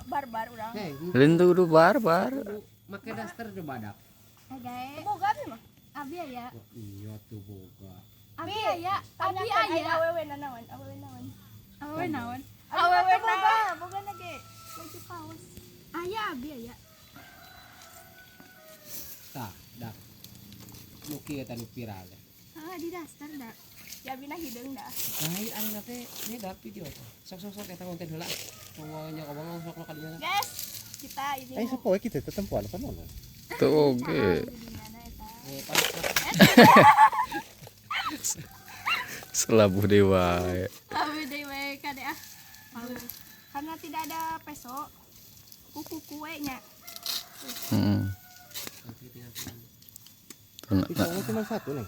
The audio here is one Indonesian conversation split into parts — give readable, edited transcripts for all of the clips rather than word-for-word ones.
barbar urang. Lain tuh kudu barbar. Make daster di badak. Gae. Boga abi mah. Abi aya. Oh, iya tuh boga. Abi aya. Abi aya. Awewe naon? Awewe naon? Awewe naon? Awewe boga, boga na ge. Baju kaos. Aya abi aya. Tah, dak. Muki eta nu viral. Ah, di daster da. Ya bina hideung dah. Lain anu teh beda video teh. Sok-sok eta konten heula. Pokoknya ngomong sok ka dieu. Guys, kita ini. Ay, sa poe kita tetempuan kan ono. Tuh oke. Selabuh dewa. Abi dewe kade ah. Karena tidak ada peso. Kuku kuenya. Tuh, Pisaunya cuma satu nih.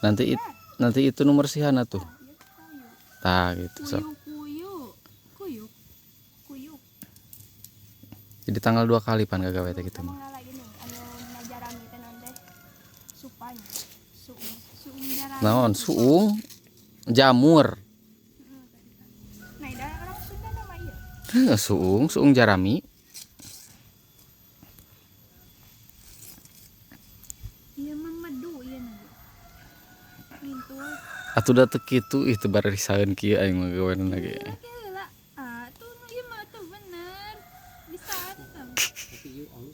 nanti itu nomor si Hana tuh. Tah gitu sok. Kuyu. Jadi tanggal 2 kali pan gagawe teh gitu mah. Mengalah ini anu najarami teh naon teh. Supanya. Suung darah. Naon suung jamur. Nah, ida orang Sunda nama ieu. Suung jarami. Ieu mah madu ieu na. Ngintul. Atuh da teu kitu itu bari risaeun kieu aing mah gaweanna ge. Heula. Ah, tuh ieu mah tuh bener. Bisa atuh.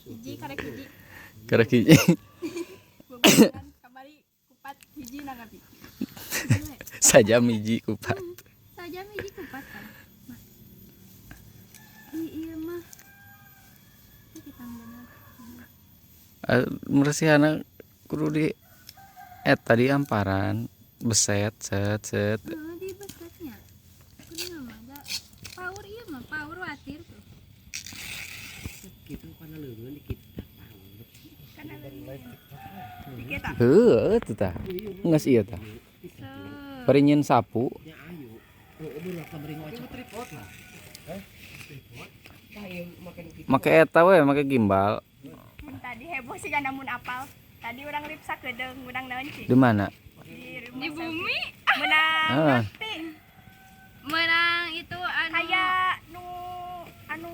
Hiji karek hiji. Karek hiji. Beberan kamari kupat hiji na ngabi. Saja miji kupat. Saja miji kupat kan. Ieu mah. Kita bener. Meresihana kudu di tadi amparan beset set. Nah, di besetnya. Kudu mah ada power ieu mah power watir tuh. Kitu kana leungeun dikit. Kana dikit ah. Heuh atuh tah. Geus ieu tah. Perinyeun sapu. Ya ayo. Heueuh beula ka bering waca tripod lah. Make eta we make gimbal. Tadi heboh sih kan namun apal. Tadi orang ripsa kedeung, urang naon sih? Di mana? Di bumi Menang Ah. nanti. menang itu anu Kayak anu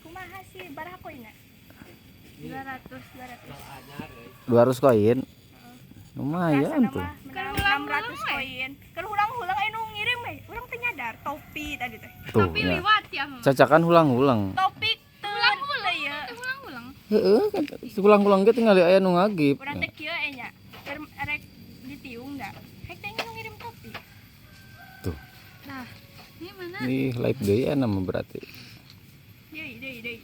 kumaha sih baraha koinna? 200. 200 koin. Lumayan tuh. Menang 600 koin. Keur hulang-hulang anu ngirim we. Urang teh nyadar topi tadi teh. Tuh Tapi ya. liwat ya mah. Cacakan hulang-hulang. Topik teu Ulang-ulang. ya. Ulang-ulang. Heeh, ulang-ulang ge tinggal aya nu ngagip. Urang teh kieu nya. Keur arek ditiung da. Hek teh nu ngirim topi. Nah, ini mana? Ih, live deui nama berarti. Deui.